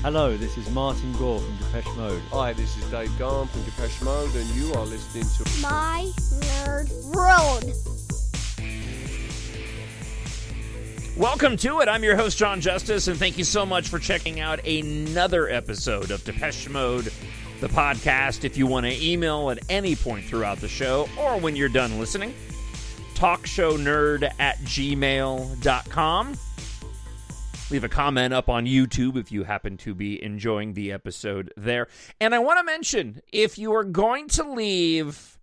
Hello, this is Martin Gore from Depeche Mode. Hi, this is Dave Gahan from Depeche Mode, and you are listening to My Nerd World. Welcome to it. I'm your host, Jon Justice, and thank you so much for checking out another episode of Depeche Mode, the podcast. If you want to email at any point throughout the show or when you're done listening, TalkShowNerd@gmail.com. Leave a comment up on YouTube if you happen to be enjoying the episode there. And I want to mention, if you are going to leave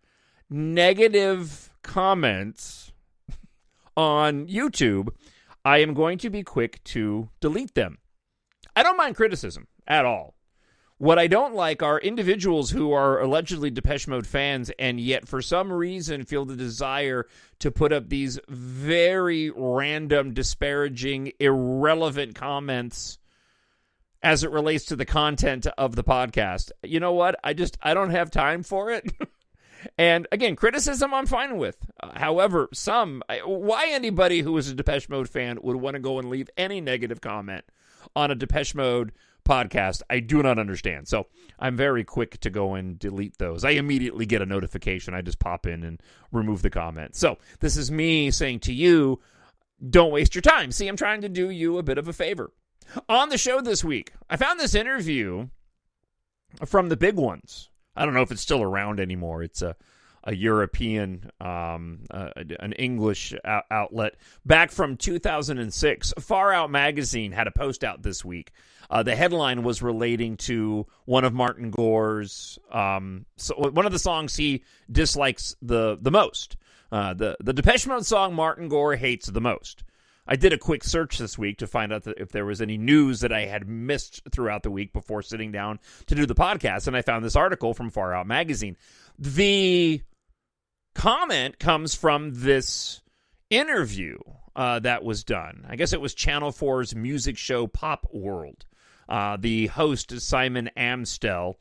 negative comments on YouTube, I am going to be quick to delete them. I don't mind criticism at all. What I don't like are individuals who are allegedly Depeche Mode fans and yet for some reason feel the desire to put up these very random, disparaging, irrelevant comments as it relates to the content of the podcast. You know what? I don't have time for it. And again, criticism I'm fine with. However, why anybody who is a Depeche Mode fan would want to go and leave any negative comment on a Depeche Mode podcast, I do not understand. So I'm very quick to go and delete those. I immediately get a notification. I just pop in and remove the comment. So this is me saying to you, don't waste your time. See, I'm trying to do you a bit of a favor. On the show this week, I found this interview from the big ones. I don't know if it's still around anymore. It's a European, an English outlet. Back from 2006, Far Out Magazine had a post out this week. The headline was relating to one of Martin Gore's, one of the songs he dislikes the most. The Depeche Mode song Martin Gore hates the most. I did a quick search this week to find out if there was any news that I had missed throughout the week before sitting down to do the podcast, and I found this article from Far Out Magazine. The comment comes from this interview that was done. I guess it was Channel 4's music show Pop World. The host, Simon Amstel,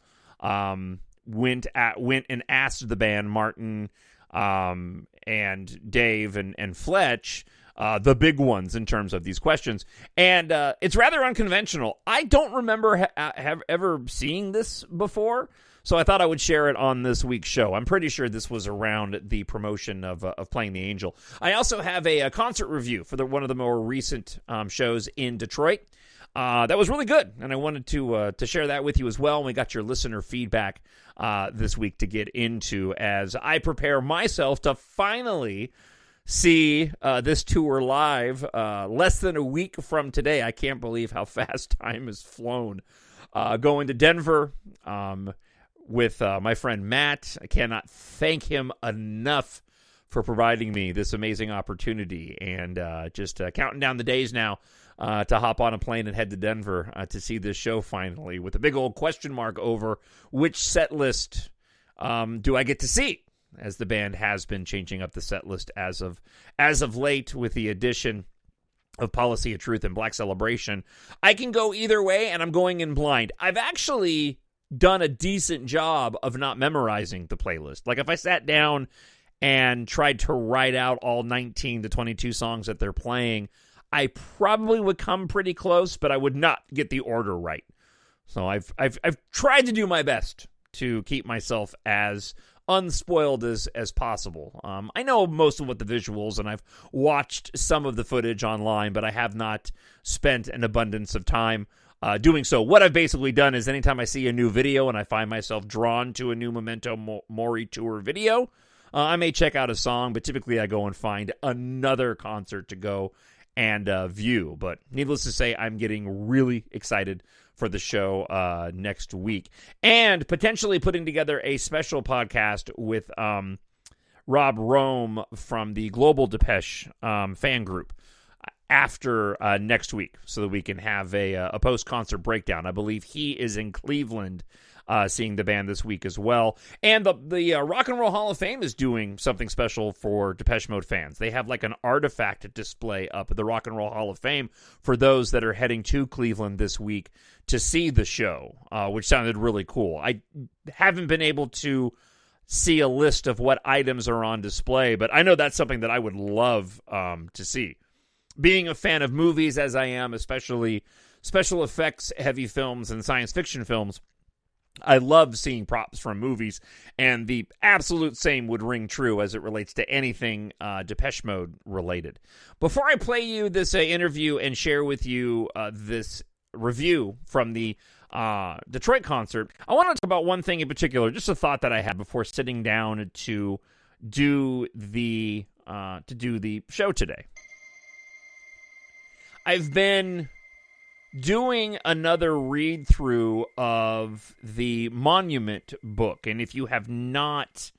went and asked the band, Martin and Dave and Fletch, the big ones in terms of these questions. And it's rather unconventional. I don't remember have ever seeing this before, so I thought I would share it on this week's show. I'm pretty sure this was around the promotion of Playing the Angel. I also have a concert review for one of the more recent shows in Detroit. That was really good, and I wanted to share that with you as well. And we got your listener feedback this week to get into as I prepare myself to finally see this tour live less than a week from today. I can't believe how fast time has flown. Going to Denver with my friend Matt. I cannot thank him enough for providing me this amazing opportunity, and just counting down the days now to hop on a plane and head to Denver to see this show finally, with a big old question mark over which set list do I get to see, as the band has been changing up the set list as of late with the addition of Policy of Truth and Black Celebration. I can go either way, and I'm going in blind. I've actually done a decent job of not memorizing the playlist. Like, if I sat down and tried to write out all 19 to 22 songs that they're playing, I probably would come pretty close, but I would not get the order right. So I've tried to do my best to keep myself as unspoiled as possible. I know most of what the visuals, and I've watched some of the footage online, but I have not spent an abundance of time doing so. What I've basically done is anytime I see a new video and I find myself drawn to a new Memento Mori tour video, I may check out a song, but typically I go and find another concert to go and view. But needless to say, I'm getting really excited for the show next week, and potentially putting together a special podcast with Rob Rome from the Global Depeche fan group after next week, so that we can have a post-concert breakdown. I believe he is in Cleveland seeing the band this week as well. And the Rock and Roll Hall of Fame is doing something special for Depeche Mode fans. They have like an artifact display up at the Rock and Roll Hall of Fame for those that are heading to Cleveland this week to see the show, which sounded really cool. I haven't been able to see a list of what items are on display, but I know that's something that I would love to see. Being a fan of movies as I am, especially special effects heavy films and science fiction films, I love seeing props from movies, and the absolute same would ring true as it relates to anything Depeche Mode related. Before I play you this interview and share with you this review from the Detroit concert, I want to talk about one thing in particular, just a thought that I had before sitting down to do the show today. I've been doing another read-through of the Monument book, and if you have not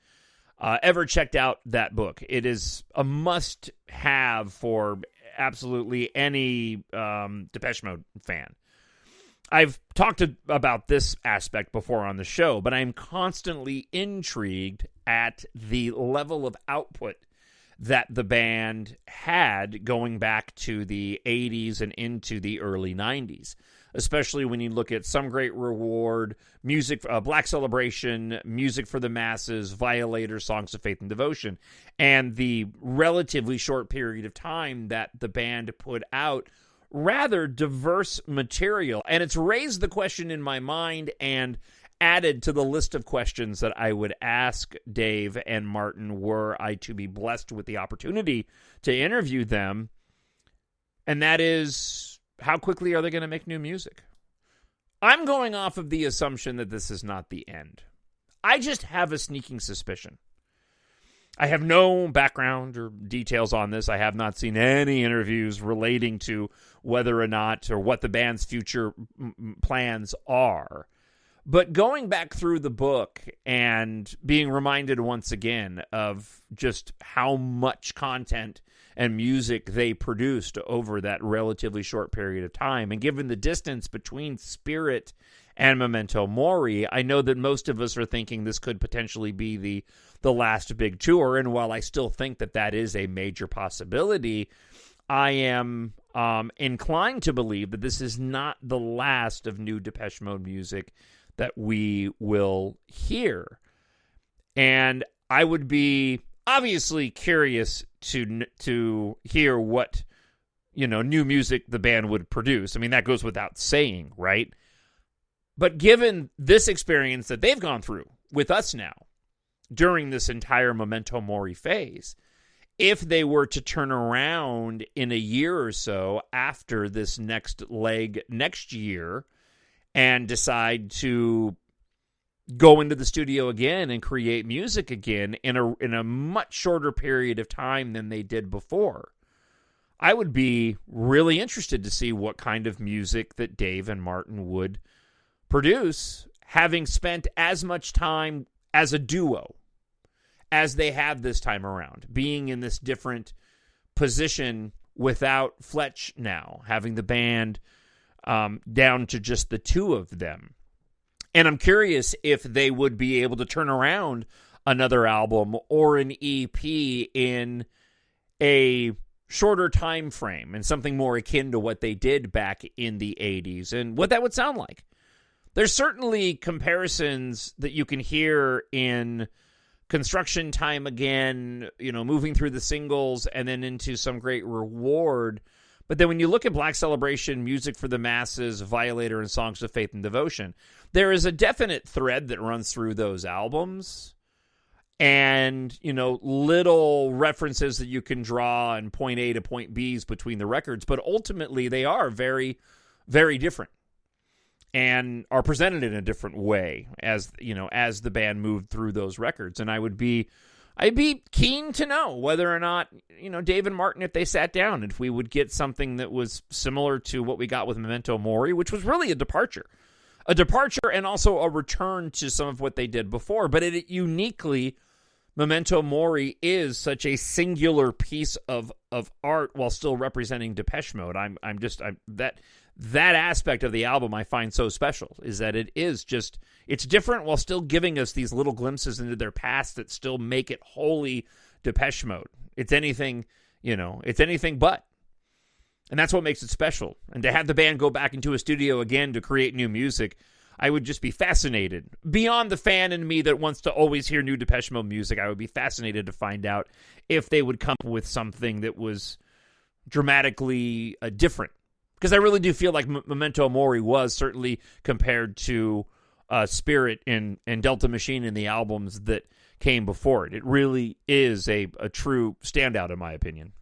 ever checked out that book, it is a must-have for absolutely any Depeche Mode fan. I've talked about this aspect before on the show, but I'm constantly intrigued at the level of output that the band had going back to the 80s and into the early 90s, especially when you look at Some Great Reward, music, Black Celebration, Music for the Masses, Violator, Songs of Faith and Devotion, and the relatively short period of time that the band put out rather diverse material. And it's raised the question in my mind and added to the list of questions that I would ask Dave and Martin were I to be blessed with the opportunity to interview them. And that is, how quickly are they going to make new music? I'm going off of the assumption that this is not the end. I just have a sneaking suspicion. I have no background or details on this. I have not seen any interviews relating to whether or not or what the band's future plans are. But going back through the book and being reminded once again of just how much content and music they produced over that relatively short period of time, and given the distance between Spirit and Memento Mori, I know that most of us are thinking this could potentially be the last big tour, and while I still think that that is a major possibility, I am inclined to believe that this is not the last of new Depeche Mode music that we will hear. And I would be obviously curious to hear what, new music the band would produce. I mean, that goes without saying, right? But given this experience that they've gone through with us now during this entire Memento Mori phase, if they were to turn around in a year or so after this next leg next year and decide to go into the studio again and create music again in a much shorter period of time than they did before, I would be really interested to see what kind of music that Dave and Martin would produce, having spent as much time as a duo as they have this time around, being in this different position without Fletch now, having the band down to just the two of them. And I'm curious if they would be able to turn around another album or an EP in a shorter time frame and something more akin to what they did back in the 80s and what that would sound like. There's certainly comparisons that you can hear in Construction Time Again, moving through the singles and then into Some Great Reward. But then when you look at Black Celebration, Music for the Masses, Violator, and Songs of Faith and Devotion, there is a definite thread that runs through those albums. And, little references that you can draw and point A to point B's between the records. But ultimately, they are very, very different and are presented in a different way as the band moved through those records. And I'd be keen to know whether or not, Dave and Martin, if they sat down, if we would get something that was similar to what we got with Memento Mori, which was really a departure and also a return to some of what they did before. But it uniquely, Memento Mori is such a singular piece of art while still representing Depeche Mode. That aspect of the album I find so special, is that it's different while still giving us these little glimpses into their past that still make it wholly Depeche Mode. It's anything but. And that's what makes it special. And to have the band go back into a studio again to create new music, I would just be fascinated. Beyond the fan in me that wants to always hear new Depeche Mode music, I would be fascinated to find out if they would come up with something that was dramatically different Because I really do feel like Memento Mori was, certainly compared to Spirit and Delta Machine and the albums that came before it. It really is a true standout, in my opinion.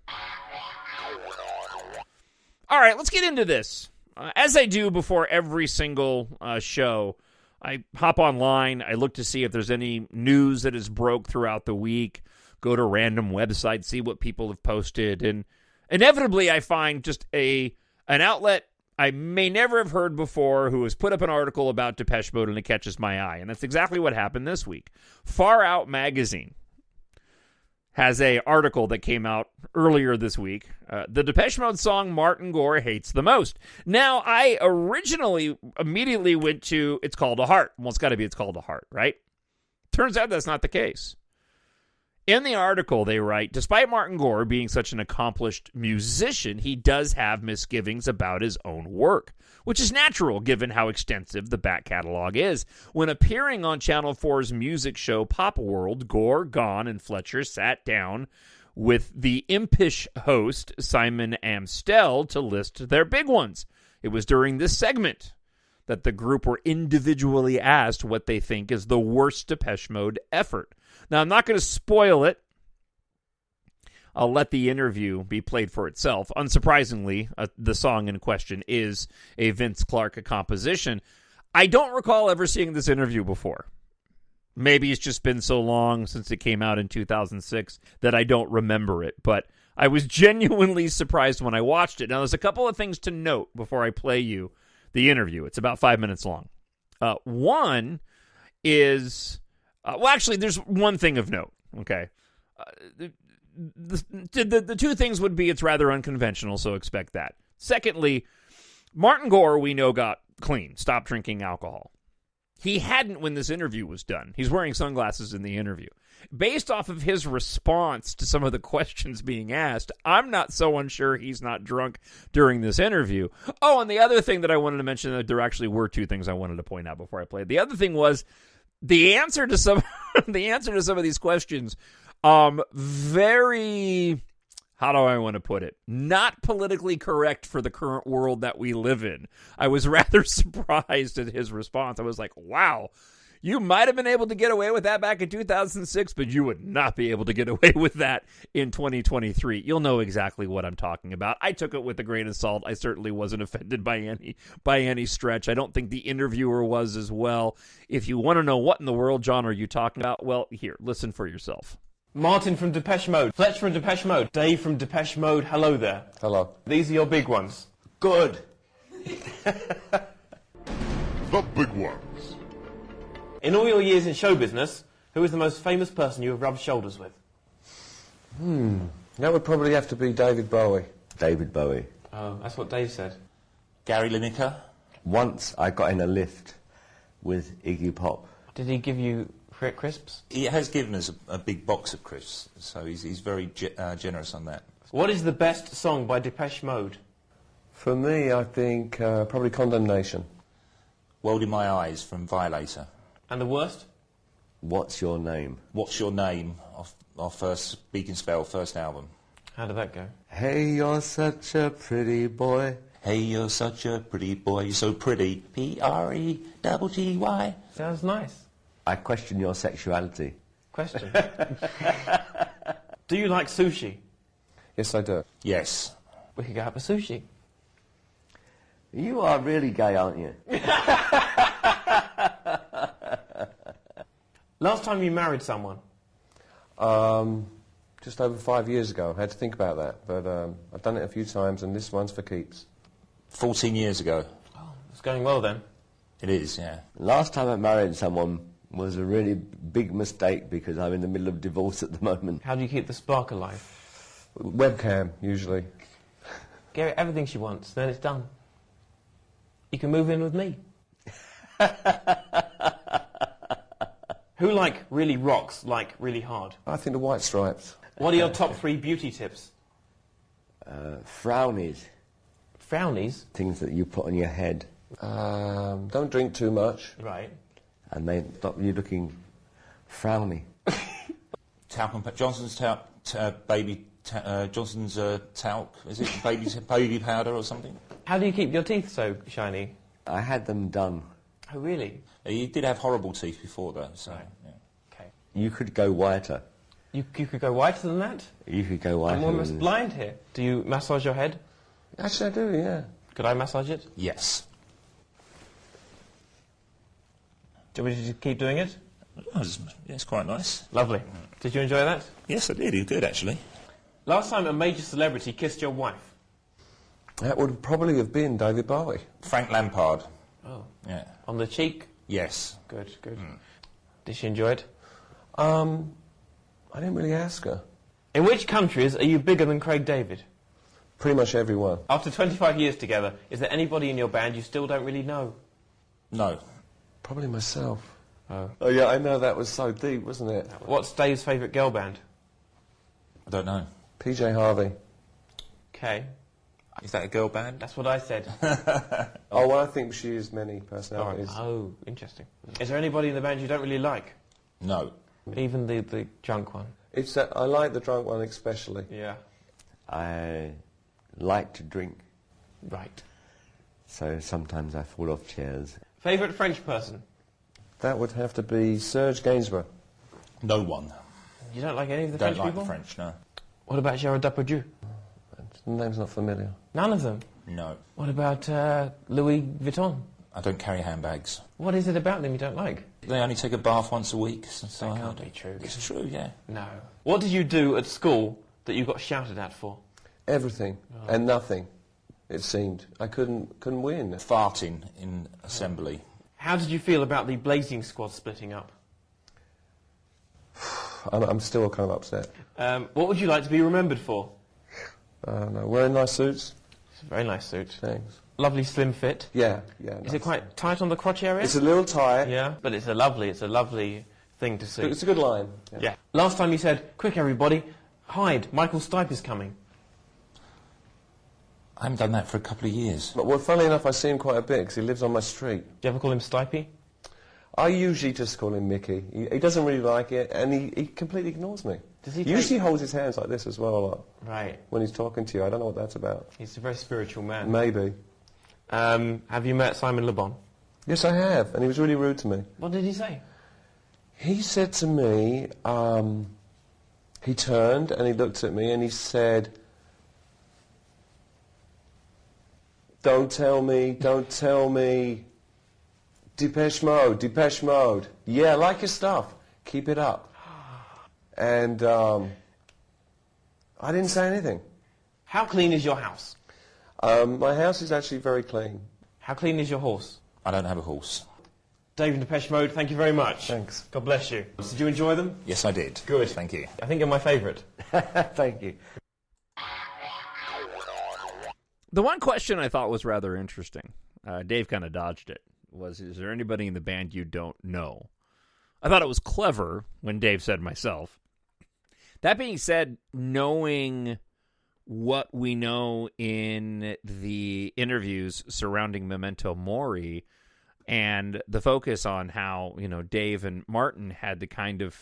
All right, let's get into this. As I do before every single show, I hop online, I look to see if there's any news that has broke throughout the week, go to random websites, see what people have posted, and inevitably I find just an outlet I may never have heard before who has put up an article about Depeche Mode, and it catches my eye. And that's exactly what happened this week. Far Out Magazine has an article that came out earlier this week. The Depeche Mode song Martin Gore hates the most. Now, I originally immediately went to It's Called a Heart. Well, it's got to be It's Called a Heart, right? Turns out that's not the case. In the article, they write, despite Martin Gore being such an accomplished musician, he does have misgivings about his own work, which is natural given how extensive the back catalog is. When appearing on Channel 4's music show Pop World, Gore, Gahan, and Fletcher sat down with the impish host, Simon Amstel, to list their big ones. It was during this segment that the group were individually asked what they think is the worst Depeche Mode effort. Now, I'm not going to spoil it. I'll let the interview be played for itself. Unsurprisingly, the song in question is a Vince Clarke composition. I don't recall ever seeing this interview before. Maybe it's just been so long since it came out in 2006 that I don't remember it. But I was genuinely surprised when I watched it. Now, there's a couple of things to note before I play you the interview. It's about 5 minutes long. One is... well, actually, there's one thing of note, okay? The two things would be it's rather unconventional, so expect that. Secondly, Martin Gore, we know, got clean, stopped drinking alcohol. He hadn't when this interview was done. He's wearing sunglasses in the interview. Based off of his response to some of the questions being asked, I'm not so unsure he's not drunk during this interview. Oh, and the other thing that I wanted to mention, there actually were two things I wanted to point out before I played. The other thing was, the answer to some of these questions, very, how do I want to put it? Not politically correct for the current world that we live in. I was rather surprised at his response. I was like, wow, you might have been able to get away with that back in 2006, but you would not be able to get away with that in 2023. You'll know exactly what I'm talking about. I took it with a grain of salt. I certainly wasn't offended by any stretch. I don't think the interviewer was as well. If you want to know what in the world, John, are you talking about? Well, here, listen for yourself. Martin from Depeche Mode, Fletch from Depeche Mode, Dave from Depeche Mode, hello there. Hello. These are your big ones. Good. The big ones. In all your years in show business, who is the most famous person you have rubbed shoulders with? That would probably have to be David Bowie. David Bowie. Oh, that's what Dave said. Gary Lineker. Once I got in a lift with Iggy Pop. Did he give you crisps? He has given us a big box of crisps, so he's very generous on that. What is the best song by Depeche Mode? For me, I think probably Condemnation. World in My Eyes from Violator. And the worst? What's Your Name? What's Your Name? Our first Speak and Spell first album. How did that go? Hey, you're such a pretty boy. Hey, you're such a pretty boy, you're so pretty. P-R-E-T-T-Y. Sounds nice. I question your sexuality. Question. Do you like sushi? Yes, I do. Yes. We could go out for sushi. You are really gay, aren't you? Last time you married someone? Just over 5 years ago. I had to think about that, but I've done it a few times, and this one's for keeps. 14 years ago. Oh, it's going well then. It is, yeah. Last time I married someone was a really big mistake because I'm in the middle of divorce at the moment. How do you keep the spark alive? Webcam, usually. Give her everything she wants, then it's done. You can move in with me. Who really rocks, really hard? I think the White Stripes. What are your top 3 beauty tips? Frownies. Frownies? Things that you put on your head. Don't drink too much. Right. And they stop you looking frowny. Johnson's baby Johnson's talc. Is it baby powder or something? How do you keep your teeth so shiny? I had them done. Oh, really? He did have horrible teeth before, though, so... Right. Yeah. Okay. You could go whiter. You could go whiter than that? You could go whiter. I'm almost blind here. Do you massage your head? Actually, I do, yeah. Could I massage it? Yes. Do you want me to keep doing it? It's quite nice. Lovely. Did you enjoy that? Yes, I did. He did, actually. Last time a major celebrity kissed your wife? That would probably have been David Bowie. Frank Lampard. Oh. Yeah. On the cheek? Yes. Good, good. Did she enjoy it? I didn't really ask her. In which countries are you bigger than Craig David? Pretty much everyone. After 25 years together, is there anybody in your band you still don't really know? No. Probably myself. Oh. Oh, yeah, I know, that was so deep, wasn't it? What's Dave's favourite girl band? I don't know. PJ Harvey. Okay. Is that a girl band? That's what I said. Oh, well, I think she has many personalities. Oh, interesting. Is there anybody in the band you don't really like? No. Even the drunk one? It's that I like the drunk one especially. Yeah. I like to drink, Right. so sometimes I fall off chairs. Favourite French person? That would have to be Serge Gainsbourg. No one. You don't like any of the Don't French like people? the French, no. What about Gerard Depardieu? The name's not familiar. None of them? No. What about Louis Vuitton? I don't carry handbags. What is it about them you don't like? They only take a bath once a week. So That can't be true. It's true, yeah. No. What did you do at school that you got shouted at for? Everything and nothing, it seemed. I couldn't win. Farting in assembly. How did you feel about the Blazing Squad splitting up? I'm still kind of upset. What would you like to be remembered for? No, wearing nice suits. It's a very nice suit. Thanks. Lovely slim fit. Yeah. Is it quite tight on the crotch area? It's a little tight. Yeah, but it's a lovely thing to see. It's a good line. Yeah. Last time you said, quick everybody, hide, Michael Stipe is coming. I haven't done that for a couple of years. But, well, funnily enough, I see him quite a bit because he lives on my street. Do you ever call him Stipe? I usually just call him Mickey. He doesn't really like it, and he completely ignores me. Does he Usually holds his hands like this as well a lot Right. when he's talking to you. I don't know what that's about. He's a very spiritual man. Maybe. Have you met Simon Le Bon? Yes, I have, and he was really rude to me. What did he say? He said to me, he turned and he looked at me and he said, don't tell me, Depeche Mode. Yeah, I like your stuff. Keep it up. And I didn't say anything. How clean is your house? My house is actually very clean. How clean is your horse? I don't have a horse. Dave and Depeche Mode, thank you very much. Thanks. God bless you. Did you enjoy them? Yes, I did. Good. Thank you. I think you're my favourite. Thank you. The one question I thought was rather interesting, Dave kind of dodged it, was, is there anybody in the band you don't know? I thought it was clever when Dave said myself. That being said, knowing what we know in the interviews surrounding Memento Mori and the focus on how, Dave and Martin had to kind of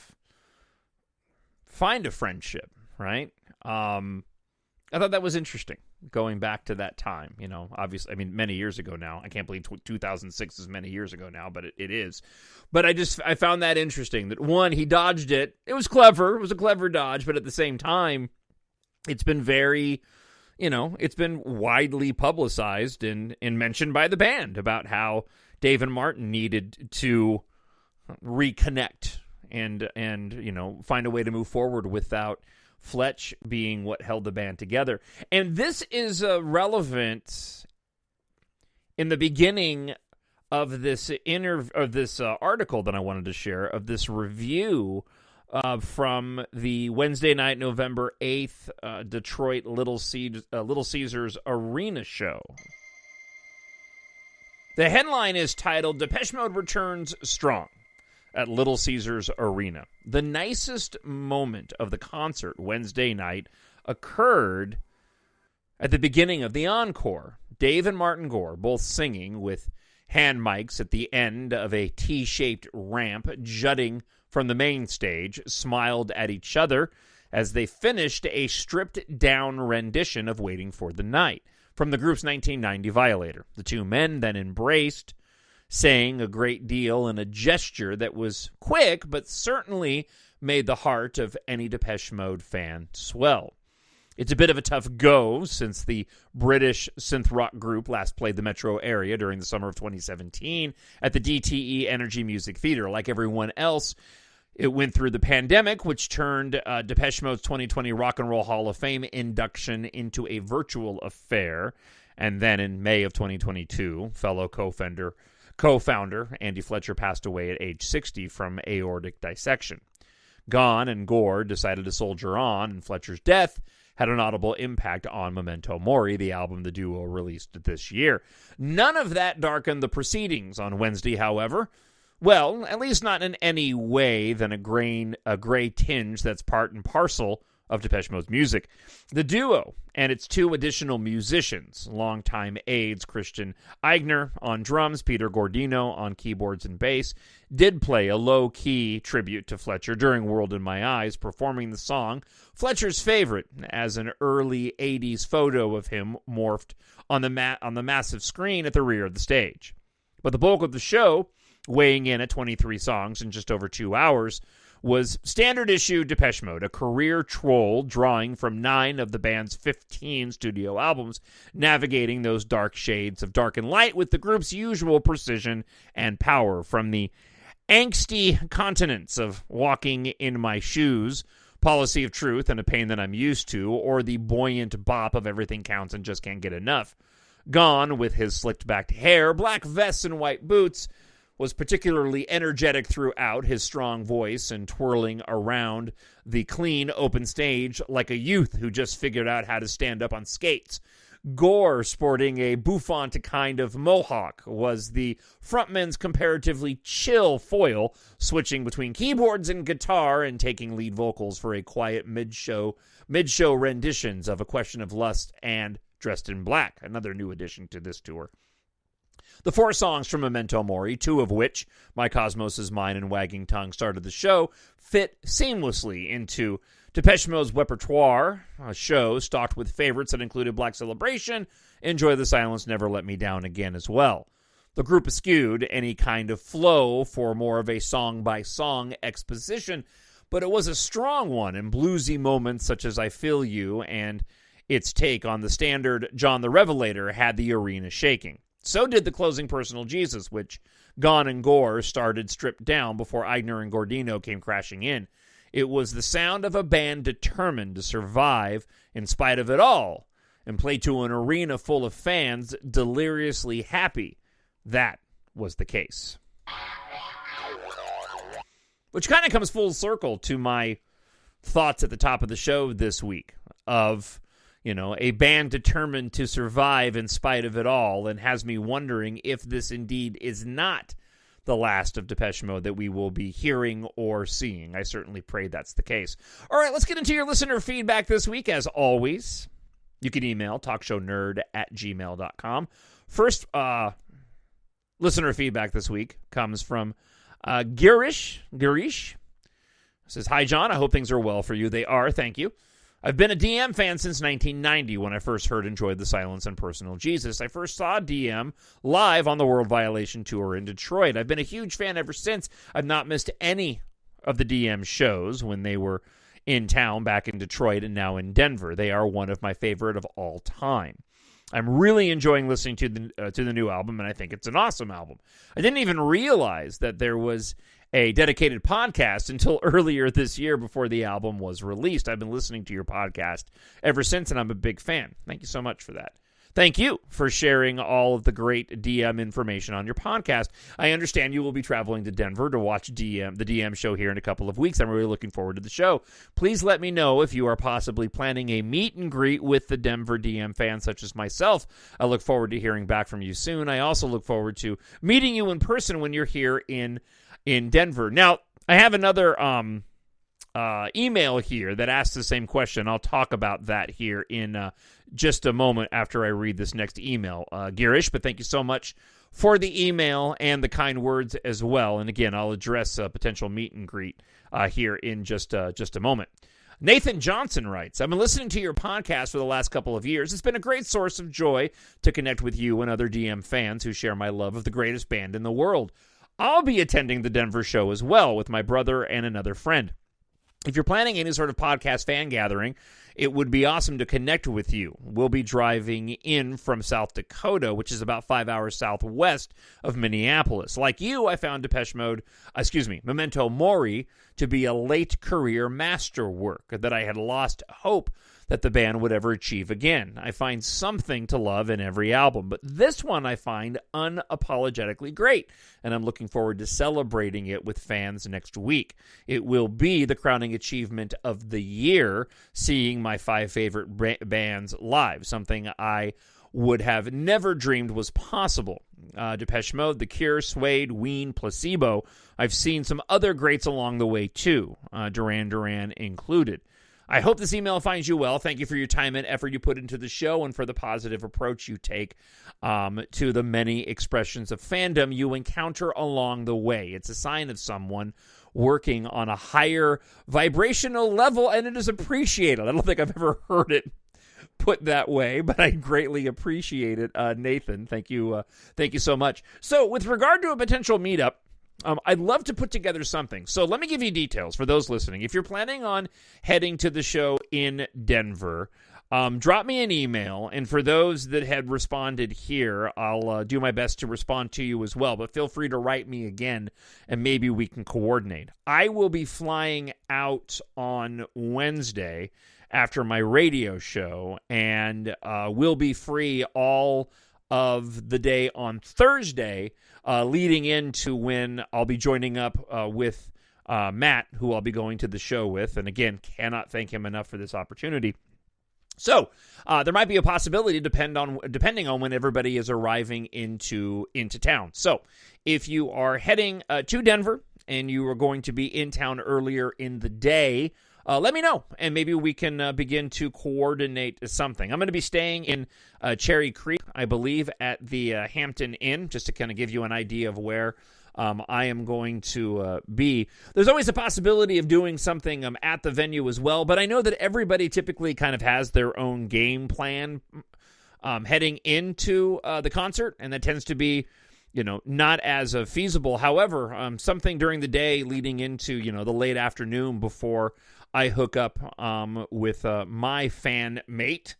find a friendship, right? I thought that was interesting, going back to that time, obviously, many years ago now. I can't believe 2006 is many years ago now, but it is. But I found that interesting, that one, he dodged it. It was clever. It was a clever dodge, but at the same time, it's been very, it's been widely publicized and mentioned by the band about how Dave and Martin needed to reconnect and find a way to move forward without Fletch being what held the band together. And this is relevant in the beginning of this article that I wanted to share, of this review from the Wednesday night, November 8th, Detroit Little Caesars Arena show. The headline is titled, Depeche Mode Returns Strong at Little Caesars Arena. The nicest moment of the concert Wednesday night occurred at the beginning of the encore. Dave and Martin Gore, both singing with hand mics at the end of a T-shaped ramp jutting from the main stage, smiled at each other as they finished a stripped-down rendition of Waiting for the Night from the group's 1990 Violator. The two men then embraced, saying a great deal in a gesture that was quick, but certainly made the heart of any Depeche Mode fan swell. It's a bit of a tough go since the British synth rock group last played the metro area during the summer of 2017 at the DTE Energy Music Theater. Like everyone else, it went through the pandemic, which turned Depeche Mode's 2020 Rock and Roll Hall of Fame induction into a virtual affair. And then in May of 2022, fellow co-founder Andy Fletcher passed away at age 60 from aortic dissection. Gahan and Gore decided to soldier on, and Fletcher's death had an audible impact on Memento Mori, the album the duo released this year. None of that darkened the proceedings on Wednesday, however. Well, at least not in any way than a gray tinge that's part and parcel of Depeche Mode's music. The duo and its two additional musicians, longtime aides Christian Eigner on drums, Peter Gordino on keyboards and bass, did play a low-key tribute to Fletcher during World in My Eyes, performing the song, Fletcher's favorite, as an early 80s photo of him morphed on the massive screen at the rear of the stage. But the bulk of the show, weighing in at 23 songs in just over 2 hours, was standard issue Depeche Mode, a career troll drawing from 9 of the band's 15 studio albums, navigating those dark shades of dark and light with the group's usual precision and power, from the angsty continents of Walking in My Shoes, Policy of Truth, and A Pain That I'm Used To, or the buoyant bop of Everything Counts and Just Can't Get Enough. Gahan, with his slicked-back hair, black vests, and white boots, was particularly energetic throughout, his strong voice and twirling around the clean, open stage like a youth who just figured out how to stand up on skates. Gore, sporting a bouffant kind of mohawk, was the frontman's comparatively chill foil, switching between keyboards and guitar and taking lead vocals for a quiet mid-show renditions of A Question of Lust and Dressed in Black, another new addition to this tour. The 4 songs from Memento Mori, 2 of which, My Cosmos Is Mine and Wagging Tongue, started the show, fit seamlessly into Depeche Mode's repertoire, a show stocked with favorites that included Black Celebration, Enjoy the Silence, Never Let Me Down Again as well. The group eschewed any kind of flow for more of a song-by-song exposition, but it was a strong one in bluesy moments such as I Feel You, and its take on the standard John the Revelator had the arena shaking. So did the closing Personal Jesus, which Gahan and Gore started stripped down before Eigner and Gordino came crashing in. It was the sound of a band determined to survive in spite of it all and play to an arena full of fans deliriously happy. That was the case. Which kind of comes full circle to my thoughts at the top of the show this week of, a band determined to survive in spite of it all, and has me wondering if this indeed is not the last of Depeche Mode that we will be hearing or seeing. I certainly pray that's the case. All right, let's get into your listener feedback this week. As always, you can email talkshownerd@gmail.com. First, listener feedback this week comes from Girish. It says, "Hi, John. I hope things are well for you." They are, thank you. I've been a DM fan since 1990 when I first heard Enjoyed the Silence and Personal Jesus. I first saw DM live on the World Violation Tour in Detroit. I've been a huge fan ever since. I've not missed any of the DM shows when they were in town back in Detroit and now in Denver. They are one of my favorite of all time. I'm really enjoying listening to the new album, and I think it's an awesome album. I didn't even realize that there was a dedicated podcast until earlier this year before the album was released. I've been listening to your podcast ever since, and I'm a big fan. Thank you so much for that. Thank you for sharing all of the great DM information on your podcast. I understand you will be traveling to Denver to watch the DM show here in a couple of weeks. I'm really looking forward to the show. Please let me know if you are possibly planning a meet and greet with the Denver DM fans such as myself. I look forward to hearing back from you soon. I also look forward to meeting you in person when you're here in Denver. Now, I have another email here that asks the same question. I'll talk about that here in just a moment after I read this next email, Girish. But thank you so much for the email and the kind words as well. And again, I'll address a potential meet and greet here in just a moment. Nathan Johnson writes, I've been listening to your podcast for the last couple of years. It's been a great source of joy to connect with you and other DM fans who share my love of the greatest band in the world. I'll be attending the Denver show as well with my brother and another friend. If you're planning any sort of podcast fan gathering, it would be awesome to connect with you. We'll be driving in from South Dakota, which is about 5 hours southwest of Minneapolis. Like you, I found Memento Mori to be a late career masterwork that I had lost hope that the band would ever achieve again. I find something to love in every album, but this one I find unapologetically great, and I'm looking forward to celebrating it with fans next week. It will be the crowning achievement of the year, seeing my 5 favorite bands live, something I would have never dreamed was possible. Depeche Mode, The Cure, Suede, Ween, Placebo. I've seen some other greats along the way too, Duran Duran included. I hope this email finds you well. Thank you for your time and effort you put into the show and for the positive approach you take to the many expressions of fandom you encounter along the way. It's a sign of someone working on a higher vibrational level, and it is appreciated. I don't think I've ever heard it put that way, but I greatly appreciate it. Nathan, thank you so much. So with regard to a potential meetup, I'd love to put together something. So let me give you details for those listening. If you're planning on heading to the show in Denver, drop me an email. And for those that had responded here, I'll do my best to respond to you as well. But feel free to write me again, and maybe we can coordinate. I will be flying out on Wednesday after my radio show, and we'll be free all of the day on Thursday, leading into when I'll be joining up with Matt, who I'll be going to the show with. And again, cannot thank him enough for this opportunity. So there might be a possibility depending on when everybody is arriving into town. So if you are heading to Denver and you are going to be in town earlier in the day, let me know, and maybe we can begin to coordinate something. I'm going to be staying in Cherry Creek, I believe, at the Hampton Inn, just to kind of give you an idea of where I am going to be. There's always a possibility of doing something at the venue as well, but I know that everybody typically kind of has their own game plan heading into the concert, and that tends to be not as feasible. However, something during the day leading into, the late afternoon before I hook up with my fan mate,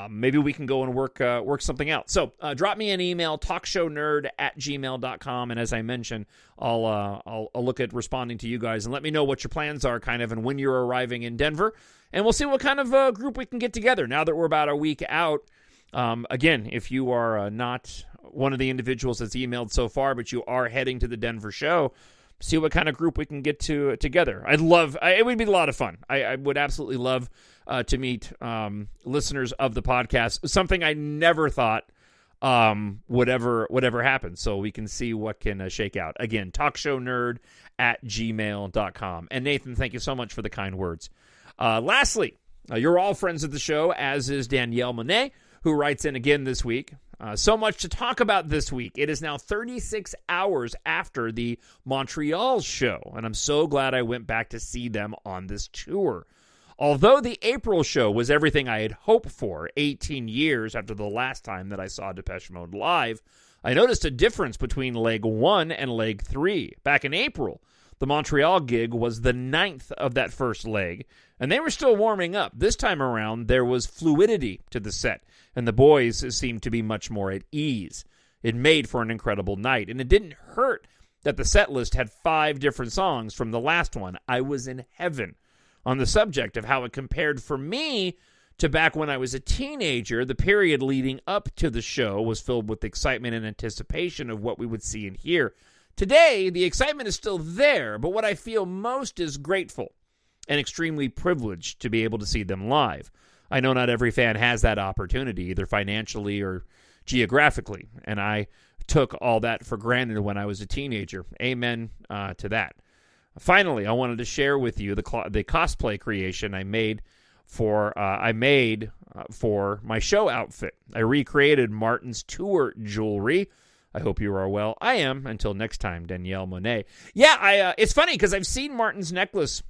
maybe we can go and work something out. So drop me an email, talkshownerd@gmail.com, and as I mentioned, I'll look at responding to you guys and let me know what your plans are, kind of, and when you're arriving in Denver, and we'll see what kind of group we can get together. Now that we're about a week out, again, if you are not one of the individuals that's emailed so far, but you are heading to the Denver show, see what kind of group we can get together. It would be a lot of fun. I would absolutely love to meet listeners of the podcast, something I never thought would ever happen. So we can see what can shake out. Again, talkshownerd@gmail.com. And Nathan, thank you so much for the kind words. Lastly, you're all friends of the show, as is Danielle Monet, who writes in again this week. So much to talk about this week. It is now 36 hours after the Montreal show, and I'm so glad I went back to see them on this tour. Although the April show was everything I had hoped for, 18 years after the last time that I saw Depeche Mode live, I noticed a difference between leg 1 and leg 3. Back in April, the Montreal gig was the 9th of that first leg, and they were still warming up. This time around, there was fluidity to the set, and the boys seemed to be much more at ease. It made for an incredible night, and it didn't hurt that the set list had 5 different songs from the last one. I was in heaven. On the subject of how it compared for me to back when I was a teenager, the period leading up to the show was filled with excitement and anticipation of what we would see and hear. Today, the excitement is still there, but what I feel most is grateful and extremely privileged to be able to see them live. I know not every fan has that opportunity, either financially or geographically, and I took all that for granted when I was a teenager. Amen to that. Finally, I wanted to share with you the cosplay creation I made for my show outfit. I recreated Martin's tour jewelry. I hope you are well. I am. Until next time, Danielle Monet. Yeah, it's funny because I've seen Martin's necklace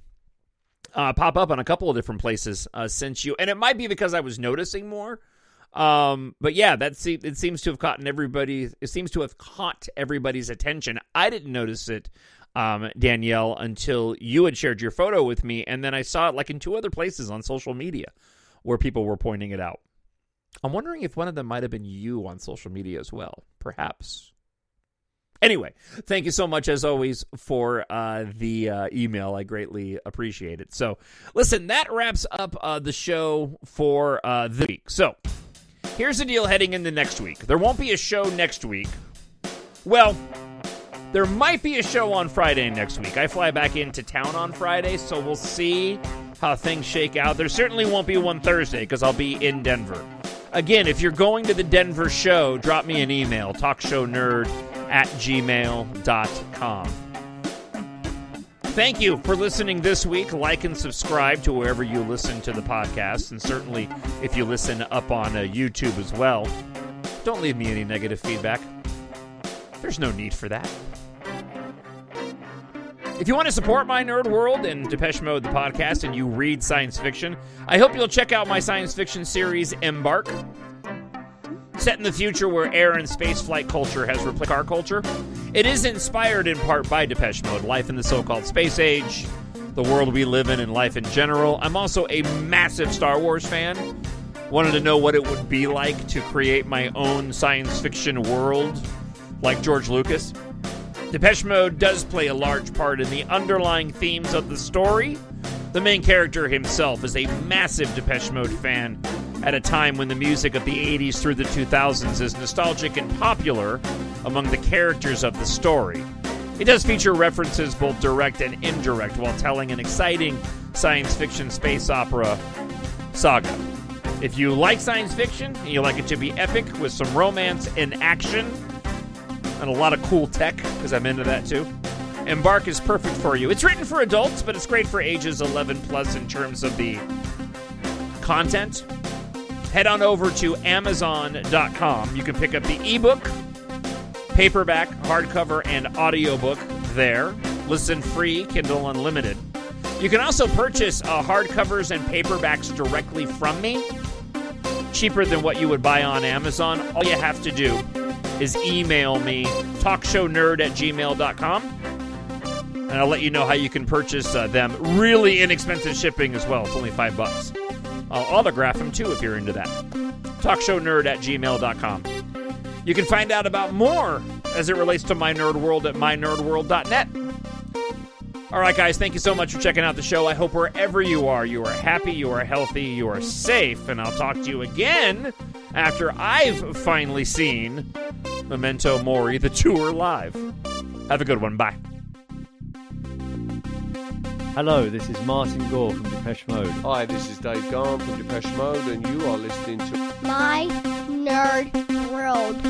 pop up on a couple of different places since you, and it might be because I was noticing more. But yeah, it seems to have caught everybody's attention. I didn't notice it, Danielle, until you had shared your photo with me, and then I saw it like in 2 other places on social media where people were pointing it out. I'm wondering if one of them might have been you on social media as well, perhaps. Anyway, thank you so much, as always, for the email. I greatly appreciate it. So, listen, that wraps up the show for this week. So, here's the deal heading into next week. There won't be a show next week. Well, there might be a show on Friday next week. I fly back into town on Friday, so we'll see how things shake out. There certainly won't be one Thursday because I'll be in Denver. Again, if you're going to the Denver show, drop me an email, TalkShowNerd@gmail.com. Thank you for listening this week. Like and subscribe to wherever you listen to the podcast, and certainly if you listen up on YouTube as well. Don't leave me any negative feedback. There's no need for that. If you want to support my nerd world and Depeche Mode, the podcast, and you read science fiction, I hope you'll check out my science fiction series, EMBARK. Set in the future where air and space flight culture has replaced our culture. It is inspired in part by Depeche Mode, life in the so-called space age, the world we live in, and life in general. I'm also a massive Star Wars fan. Wanted to know what it would be like to create my own science fiction world like George Lucas. Depeche Mode does play a large part in the underlying themes of the story. The main character himself is a massive Depeche Mode fan at a time when the music of the 80s through the 2000s is nostalgic and popular among the characters of the story. It does feature references both direct and indirect while telling an exciting science fiction space opera saga. If you like science fiction and you like it to be epic with some romance and action, and a lot of cool tech, because I'm into that too, EMBARK is perfect for you. It's written for adults, but it's great for ages 11 plus in terms of the content. Head on over to Amazon.com. You can pick up the ebook, paperback, hardcover, and audiobook there. Listen free, Kindle Unlimited. You can also purchase hardcovers and paperbacks directly from me. Cheaper than what you would buy on Amazon. All you have to do is email me, TalkShowNerd@gmail.com, and I'll let you know how you can purchase them. Really inexpensive shipping as well. It's only $5. I'll autograph them too if you're into that. TalkShowNerd@gmail.com. You can find out about more as it relates to My Nerd World at mynerdworld.net. All right, guys, thank you so much for checking out the show. I hope wherever you are happy, you are healthy, you are safe, and I'll talk to you again after I've finally seen Memento Mori, the tour live. Have a good one. Bye. Hello, this is Martin Gore from Depeche Mode. Hi, this is Dave Gahan from Depeche Mode, and you are listening to My Nerd World.